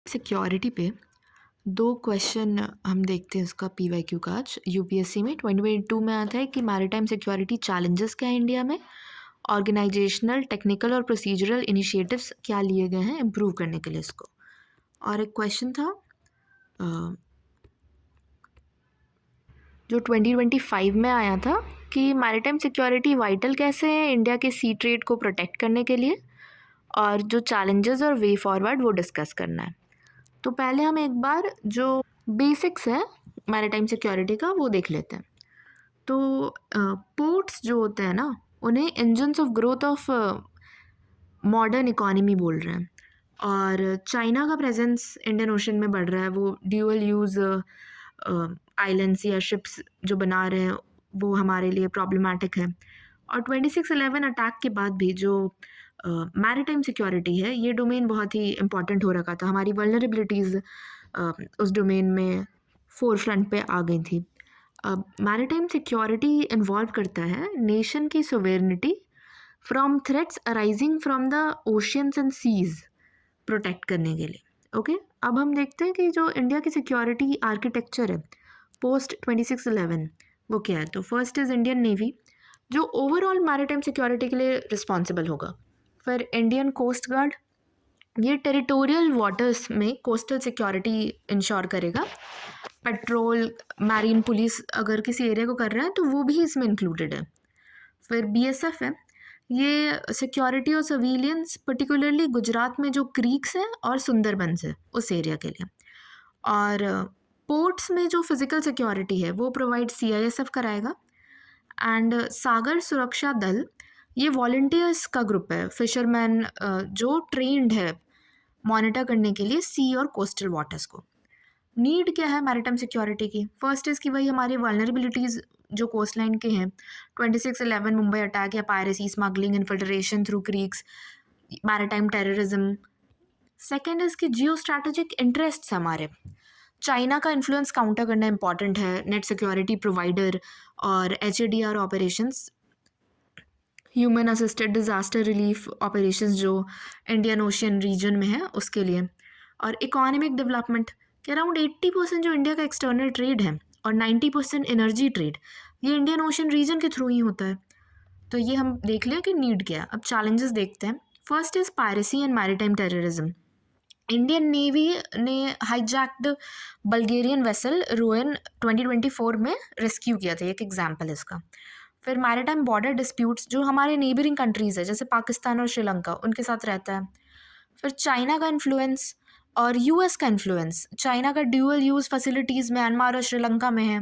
Security पे दो question हम देखते हैं इसका पीवाईक्यू का आज यूपीएससी में 2022 में आता है कि मैरीटाइम सिक्योरिटी चैलेंजेस क्या है इंडिया में, ऑर्गेनाइजेशनल टेक्निकल और प्रोसीजरल इनिशिएटिव्स क्या लिए गए हैं इम्प्रूव करने के लिए इसको। और एक क्वेश्चन था जो 2025 में आया था कि मैरीटाइम सिक्योरिटी वाइटल कैसे है इंडिया के सी ट्रेड को प्रोटेक्ट करने के लिए, और जो चैलेंजेस और वे फॉरवर्ड वो डिस्कस करना है। तो पहले हम एक बार जो बेसिक्स है मैरीटाइम सिक्योरिटी का वो देख लेते हैं। तो पोर्ट्स जो होते हैं ना, उन्हें engines of growth of modern economy बोल रहे हैं। और चाइना का प्रेजेंस इंडियन ओशन में बढ़ रहा है, वो ड्यूअल यूज़ आइलैंड्स या शिप्स जो बना रहे हैं वो हमारे लिए प्रॉब्लमेटिक है। और 26/11 अटैक के बाद भी जो मैरीटाइम सिक्योरिटी है ये डोमेन बहुत ही इम्पॉर्टेंट हो रखा था, हमारी वल्नरेबिलिटीज़ उस डोमेन में फोर फ्रंट पे आ गई थी। अब मैरीटाइम सिक्योरिटी इन्वॉल्व करता है नेशन की sovereignty from threats arising from the oceans and seas protect करने के लिए। ओके, अब हम देखते हैं कि जो इंडिया की सिक्योरिटी आर्किटेक्चर है पोस्ट 26/11 वो क्या है। तो फर्स्ट इज़ इंडियन नेवी, जो ओवरऑल मैरीटाइम सिक्योरिटी के लिए रिस्पॉन्सिबल होगा। फिर इंडियन कोस्ट गार्ड, ये टेरिटोरियल वाटर्स में कोस्टल सिक्योरिटी इंश्योर करेगा। पेट्रोल, मैरीन पुलिस अगर किसी एरिया को कर रहे हैं तो वो भी इसमें इंक्लूडेड है। फिर बीएसएफ है, ये सिक्योरिटी और सर्विलियंस पर्टिकुलरली गुजरात में जो क्रीक्स हैं और सुंदरबंस है उस एरिया के लिए। और पोर्ट्स में जो फिज़िकल सिक्योरिटी है वो प्रोवाइड सीआईएसएफ कराएगा। एंड सागर सुरक्षा दल, ये वॉलंटियर्स का ग्रुप है, फिशरमैन जो ट्रेंड है मॉनिटर करने के लिए सी और कोस्टल वाटर्स को। नीड क्या है मैरीटाइम सिक्योरिटी की? फर्स्ट इज़ कि वही हमारी वल्नरेबिलिटीज़ जो कोस्ट लाइन के हैं, 26/11 मुंबई अटैक या piracy, smuggling, infiltration through creeks, maritime terrorism. Second is कि जियो स्ट्रैटेजिक इंटरेस्ट्स हमारे, चाइना का इन्फ्लुएंस काउंटर करना इंपॉर्टेंट है, नेट सिक्योरिटी प्रोवाइडर और HADR operations, human assisted disaster relief operations जो इंडियन ओशियन रीजन में है उसके लिए। और इकोनॉमिक डेवलपमेंट के अराउंड 80% जो इंडिया का एक्सटर्नल ट्रेड है और 90% एनर्जी ट्रेड ये इंडियन ओशियन रीजन के थ्रू ही होता है। तो ये हम देख लें कि नीड क्या है। अब चैलेंजेस देखते हैं। First is piracy and maritime terrorism. Indian navy ने हाईजैक्ड बल्गेरियन वेसल रोयन 2024 में रेस्क्यू किया था, एक एग्जाम्पल इसका। फिर मैरीटाइम बॉर्डर डिस्प्यूट्स जो हमारे नेबरिंग कंट्रीज़ है जैसे पाकिस्तान और श्रीलंका उनके साथ रहता है। फिर चाइना का इन्फ्लुएंस और यूएस का इन्फ्लुएंस, चाइना का ड्यूअल यूज़ फैसिलिटीज़ म्यांमार और श्रीलंका में है।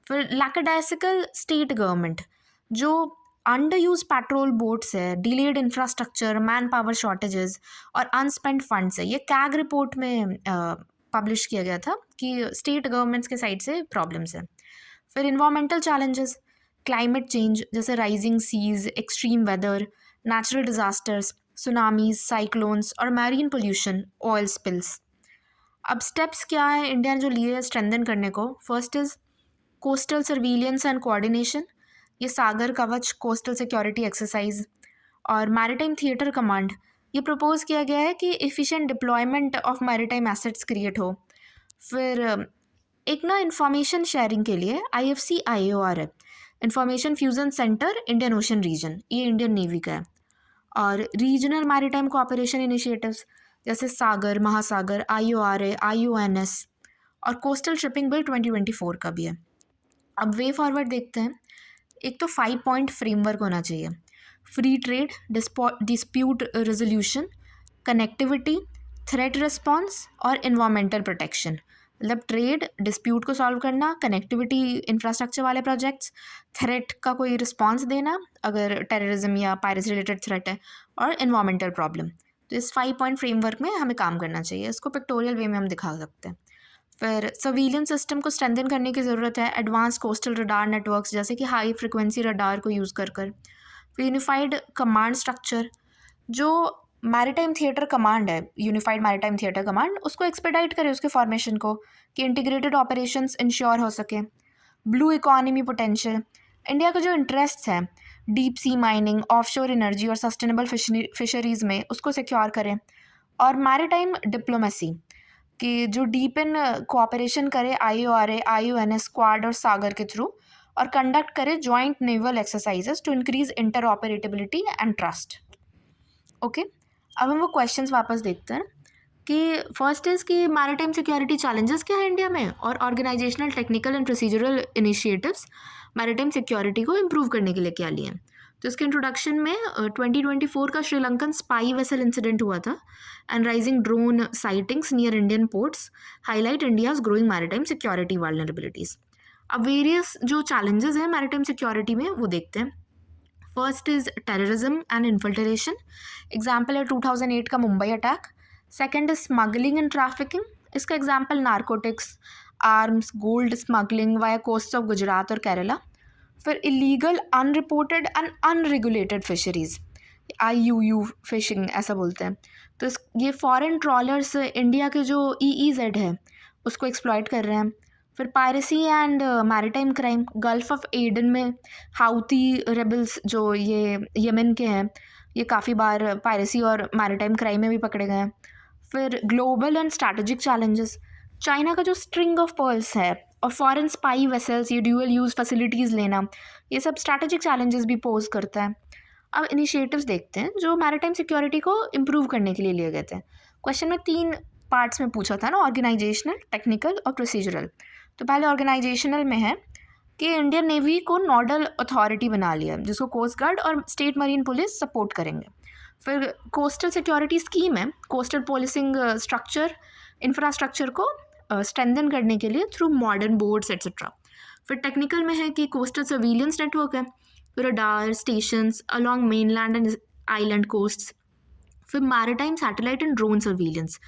फिर लैकडाइसिकल स्टेट गवर्नमेंट, जो अंडर यूज पेट्रोल बोट्स है, delayed infrastructure, man power shortages और अनस्पेंट फंड्स है। ये कैग रिपोर्ट में पब्लिश किया गया था कि स्टेट गवर्नमेंट्स के साइड से प्रॉब्लम्स है। फिर इन्वायरमेंटल चैलेंजेस, क्लाइमेट चेंज जैसे rising seas, extreme weather, natural disasters, tsunamis, cyclones और मैरीन पोल्यूशन, ऑयल स्पिल्स। अब स्टेप्स क्या है इंडिया ने जो लिए है स्ट्रेंथन करने को? First is coastal surveillance and coordination, ये सागर कवच कोस्टल सिक्योरिटी एक्सरसाइज। और मैरीटाइम थिएटर कमांड, ये प्रपोज किया गया है कि efficient deployment of maritime assets create हो। फिर एक ना इंफॉर्मेशन शेयरिंग के लिए IFC IOR है, information fusion centre Indian ocean region, ये इंडियन नेवी का है। और रीजनल मैरीटाइम कोऑपरेशन इनिशिएटिव्स जैसे सागर, महासागर, IORA, IONS और कोस्टल शिपिंग बिल 2024 का भी है। अब वे फॉरवर्ड देखते हैं। एक तो 5 पॉइंट फ्रेमवर्क होना चाहिए, free trade, dispute resolution, connectivity, threat response और इन्वायरमेंटल प्रोटेक्शन। मतलब ट्रेड डिस्प्यूट को सॉल्व करना, कनेक्टिविटी इंफ्रास्ट्रक्चर वाले प्रोजेक्ट्स, थ्रेट का कोई रिस्पॉन्स देना अगर टेररिज्म या पायरेसी रिलेटेड थ्रेट है, और इन्वायरमेंटल प्रॉब्लम। तो इस 5 पॉइंट फ्रेमवर्क में हमें काम करना चाहिए। इसको पिक्टोरियल वे में हम दिखा सकते हैं। फिर सर्विलेंस सिस्टम को स्ट्रेंथन करने की ज़रूरत है, एडवांस कोस्टल रडार नेटवर्क्स जैसे कि हाई फ्रिक्वेंसी रडार को यूज़ कर फिर यूनिफाइड कमांड स्ट्रक्चर, जो मैरीटाइम थिएटर कमांड है, यूनिफाइड मैरीटाइम थिएटर कमांड, उसको एक्सपेडाइट करे उसके फॉर्मेशन को कि इंटीग्रेटेड ऑपरेशंस इंश्योर हो सके। ब्लू इकोनॉमी पोटेंशियल, इंडिया का जो इंटरेस्ट्स हैं deep sea mining, offshore energy और सस्टेनेबल फिशरीज़ में, उसको सिक्योर करें। और मैरीटाइम डिप्लोमेसी, कि जो डीप इन कोऑपरेशन करे IORA, IONS, क्वाड और सागर के थ्रू, और कंडक्ट करे joint naval exercises to increase interoperability and trust. Okay, अब हम वो क्वेश्चंस वापस देखते हैं कि फर्स्ट इज़ कि मैरीटाइम सिक्योरिटी चैलेंजेस क्या है इंडिया में, और organisational, technical and procedural initiatives maritime security को इम्प्रूव करने के लिए क्या लिए हैं। तो इसके इंट्रोडक्शन में 2024 का श्रीलंकन स्पाई वेसल इंसिडेंट हुआ था, and rising drone sightings near Indian ports highlight India's growing maritime security vulnerabilities. अब वेरियस जो चैलेंजेस हैं मैरीटाइम सिक्योरिटी में वो देखते हैं। First is terrorism and infiltration, example है 2008 का Mumbai attack. Second is smuggling and trafficking, इसका example narcotics, arms, gold smuggling via coast of Gujarat और केरला। फिर illegal, unreported and unregulated fisheries, IUU fishing ऐसा बोलते हैं। तो ये फॉरेन ट्रॉलर्स इंडिया के जो EEZ है उसको एक्सप्लॉइट कर रहे हैं। फिर piracy and maritime crime, gulf of Aden में हाउती रेबल्स जो ये यमन के हैं, ये काफ़ी बार पायरेसी और मैरीटाइम क्राइम में भी पकड़े गए हैं। फिर global and strategic challenges, China का जो स्ट्रिंग ऑफ पर्ल्स है और फॉरेन स्पाई वेसल्स, ये ड्यूअल यूज़ फैसिलिटीज़ लेना, ये सब स्ट्रैटेजिक चैलेंजेस भी पोज करता है। अब इनिशिएटिव्स देखते हैं जो मैरीटाइम सिक्योरिटी को इम्प्रूव करने के लिए लिए गए थे। क्वेश्चन में 3 पार्ट्स में पूछा था ना, ऑर्गेनाइजेशनल, टेक्निकल और प्रोसीजरल। तो पहले ऑर्गेनाइजेशनल में है कि इंडियन नेवी को नोडल अथॉरिटी बना लिया जिसको कोस्ट गार्ड और स्टेट मरीन पुलिस सपोर्ट करेंगे। फिर कोस्टल सिक्योरिटी स्कीम है, कोस्टल पुलिसिंग स्ट्रक्चर, इंफ्रास्ट्रक्चर को स्ट्रेंथन करने के लिए थ्रू मॉडर्न बोर्ड्स एट्सेट्रा। फिर टेक्निकल में है कि कोस्टल सर्विलेंस नेटवर्क है, radar stations along mainland and island coasts. फिर maritime satellite and drone surveillance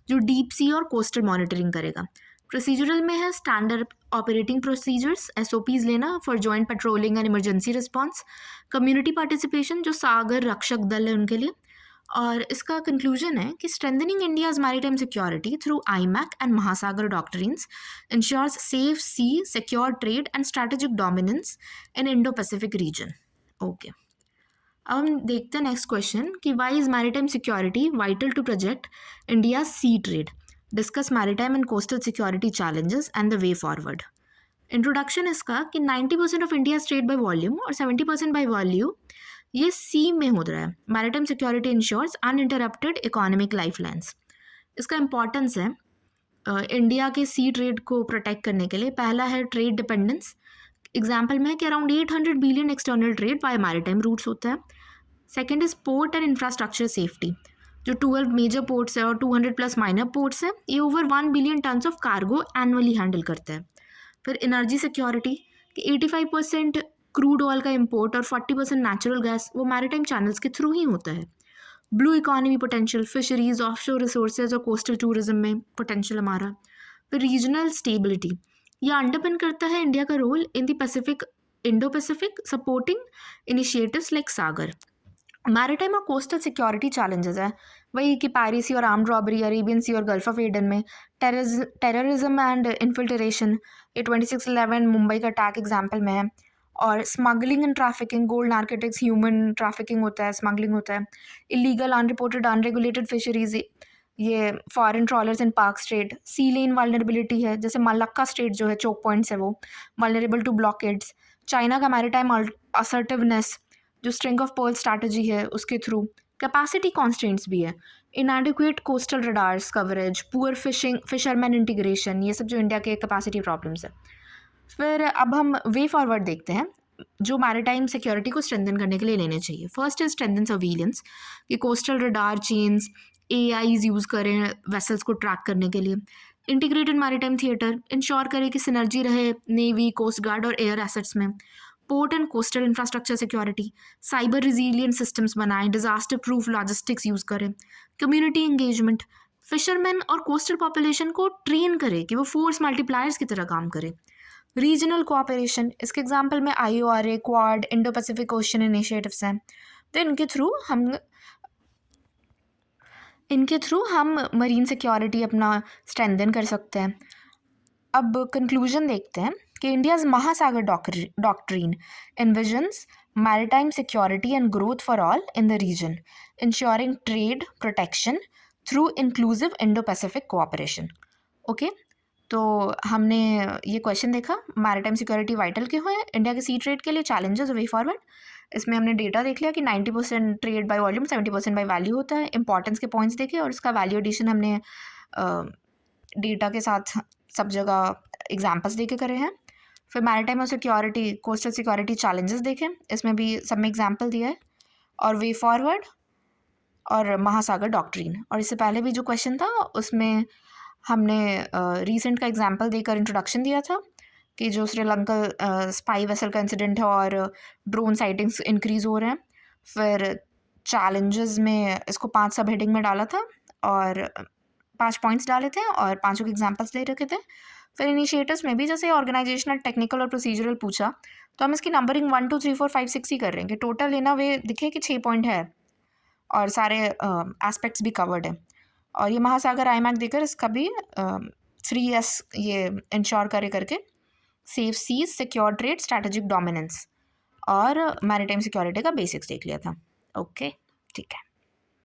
जो डीप सी और कोस्टल मॉनिटरिंग करेगा। प्रोसीजरल में है स्टैंडर्ड ऑपरेटिंग प्रोसीजर्स, SOPs लेना for joint patrolling and emergency response. Community participation जो सागर रक्षक दल है उनके लिए। और इसका कंक्लूजन है कि strengthening India's maritime security through IMAC and Mahasagar doctrines ensures safe sea, secure trade and strategic dominance in Indo Pacific region. Okay, अब हम देखते हैं नेक्स्ट क्वेश्चन कि why is maritime security vital to project India sea trade, discuss maritime and coastal security challenges and the way forward. Introduction इसका कि 90% of India trade by volume और 70% by value ये सी में हो रहा है। Maritime security ensures uninterrupted economic lifelines. इसका importance है इंडिया के सी ट्रेड को प्रोटेक्ट करने के लिए। पहला है ट्रेड डिपेंडेंस, एग्जाम्पल में है कि around 800 billion external trade by maritime routes होता है। Second is port and infrastructure safety, जो 12 मेजर पोर्ट्स है और 200+ माइनर पोर्ट्स हैं, ये over 1 billion tons of cargo annually handle करते हैं। फिर एनर्जी सिक्योरिटी कि 85% क्रूड ऑयल का इम्पोर्ट और 40% नेचुरल गैस वो मैरीटाइम चैनल्स के थ्रू ही होता है। Blue economy potential, fisheries, offshore resources और कोस्टल टूरिज्म में पोटेंशियल हमारा। फिर रीजनल स्टेबिलिटी, यह अंडरपिन करता है इंडिया का role in the Pacific, Indo Pacific, supporting initiatives like Sagar. Maritime और कोस्टल सिक्योरिटी चैलेंजेस है वही कि पायरेसी और आर्म्ड रॉबरी, अरेबियन सी और गल्फ ऑफ एडन में, टेररिज्म एंड इन्फिल्ट्रेशन, ये 26/11 मुंबई का अटैक एग्जाम्पल में है। और smuggling and trafficking, gold, narcotics, human trafficking होता है, स्मगलिंग होता है। इलीगल, अनरिपोर्टेड, अनरेगुलेटेड फिशरीज, ये फॉरेन ट्रॉलर्स इन पार्क स्ट्रेट। सी लेन वल्नरेबिलिटी है, जैसे मलक्का स्ट्रेट जो है, चोक पॉइंट्स है, वो वल्नरेबल टू ब्लॉकेड्स। चाइना का मैरीटाइम असर्टिवनेस जो स्ट्रिंग ऑफ पर्ल स्ट्रैटेजी है उसके थ्रू। कैपेसिटी कॉन्स्टेंट्स भी है, इनएडिक्वेट coastal radars coverage, poor fishing, fisherman integration, ये सब जो इंडिया के कैपेसिटी प्रॉब्लम्स है। फिर अब हम वे फॉरवर्ड देखते हैं जो मैरीटाइम सिक्योरिटी को स्ट्रेंथन करने के लिए लेने चाहिए। फर्स्ट इज स्ट्रेंथन सर्विलेंस, कि coastal radar chains, AIs use करें वेसल्स को ट्रैक करने के लिए। इंटीग्रेटेड मैरीटाइम थिएटर, इंश्योर करें कि सिनर्जी रहे नेवी, कोस्ट गार्ड और एयर एसेट्स में। Port and coastal infrastructure security, cyber resilient systems बनाएं, डिजास्टर प्रूफ लॉजिस्टिक्स यूज़ करें। कम्युनिटी इंगेजमेंट, फिशरमैन और कोस्टल पॉपुलेशन को ट्रेन करें कि वो फोर्स मल्टीप्लायर्स की तरह काम करें। रीजनल कोऑपरेशन, इसके एग्जांपल में IORA, quad, Indo Pacific ocean initiatives हैं। तो इनके थ्रू हम मरीन सिक्योरिटी अपना स्ट्रेंथन कर सकते हैं। अब कंक्लूजन देखते हैं कि इंडियाज़ महासागर doctrine envisions maritime security and growth for all in the region, ensuring trade protection through inclusive Indo-Pacific cooperation. Okay, तो हमने ये क्वेश्चन देखा, मैरिटाइम सिक्योरिटी वाइटल क्यों है इंडिया के सी ट्रेड के लिए, चैलेंजेस वे फॉरवर्ड। इसमें हमने डेटा देख लिया कि 90% trade by volume 70% by value होता है। इंपॉर्टेंस के पॉइंट्स देखे और इसका वैल्यू एडिशन हमने डेटा के साथ सब जगह एग्जाम्पल्स दे के करे हैं। फिर मैरिटाइम और सिक्योरिटी, कोस्टल सिक्योरिटी चैलेंजेस देखे, इसमें भी सब में एग्जाम्पल दिया है, और वे फॉरवर्ड और महासागर डॉक्ट्रिन। और इससे पहले भी जो क्वेश्चन था उसमें हमने रीसेंट का एग्जांपल देकर इंट्रोडक्शन दिया था कि जो श्रीलंका स्पाई वेसल का इंसिडेंट है और ड्रोन साइटिंग्स इंक्रीज़ हो रहे हैं। फिर चैलेंजेस में इसको 5 सब हेडिंग में डाला था और 5 पॉइंट्स डाले थे और 5 के एग्जांपल्स दे रखे थे। फिर इनिशिएटिव्स में भी जैसे ऑर्गेनाइजेशनल, टेक्निकल और प्रोसीजरल पूछा तो हम इसकी नंबरिंग 1 2 3 4 5 6 ही कर रहे हैं कि टोटल इन अ वे दिखे कि 6 पॉइंट है और सारे एस्पेक्ट्स भी कवर्ड है। और ये महासागर आईमैक देकर इसका भी 3S ये इंश्योर करे करके, safe seas, secure trade, strategic dominance और मैरिटाइम सिक्योरिटी का बेसिक्स देख लिया था। ओके, ठीक है।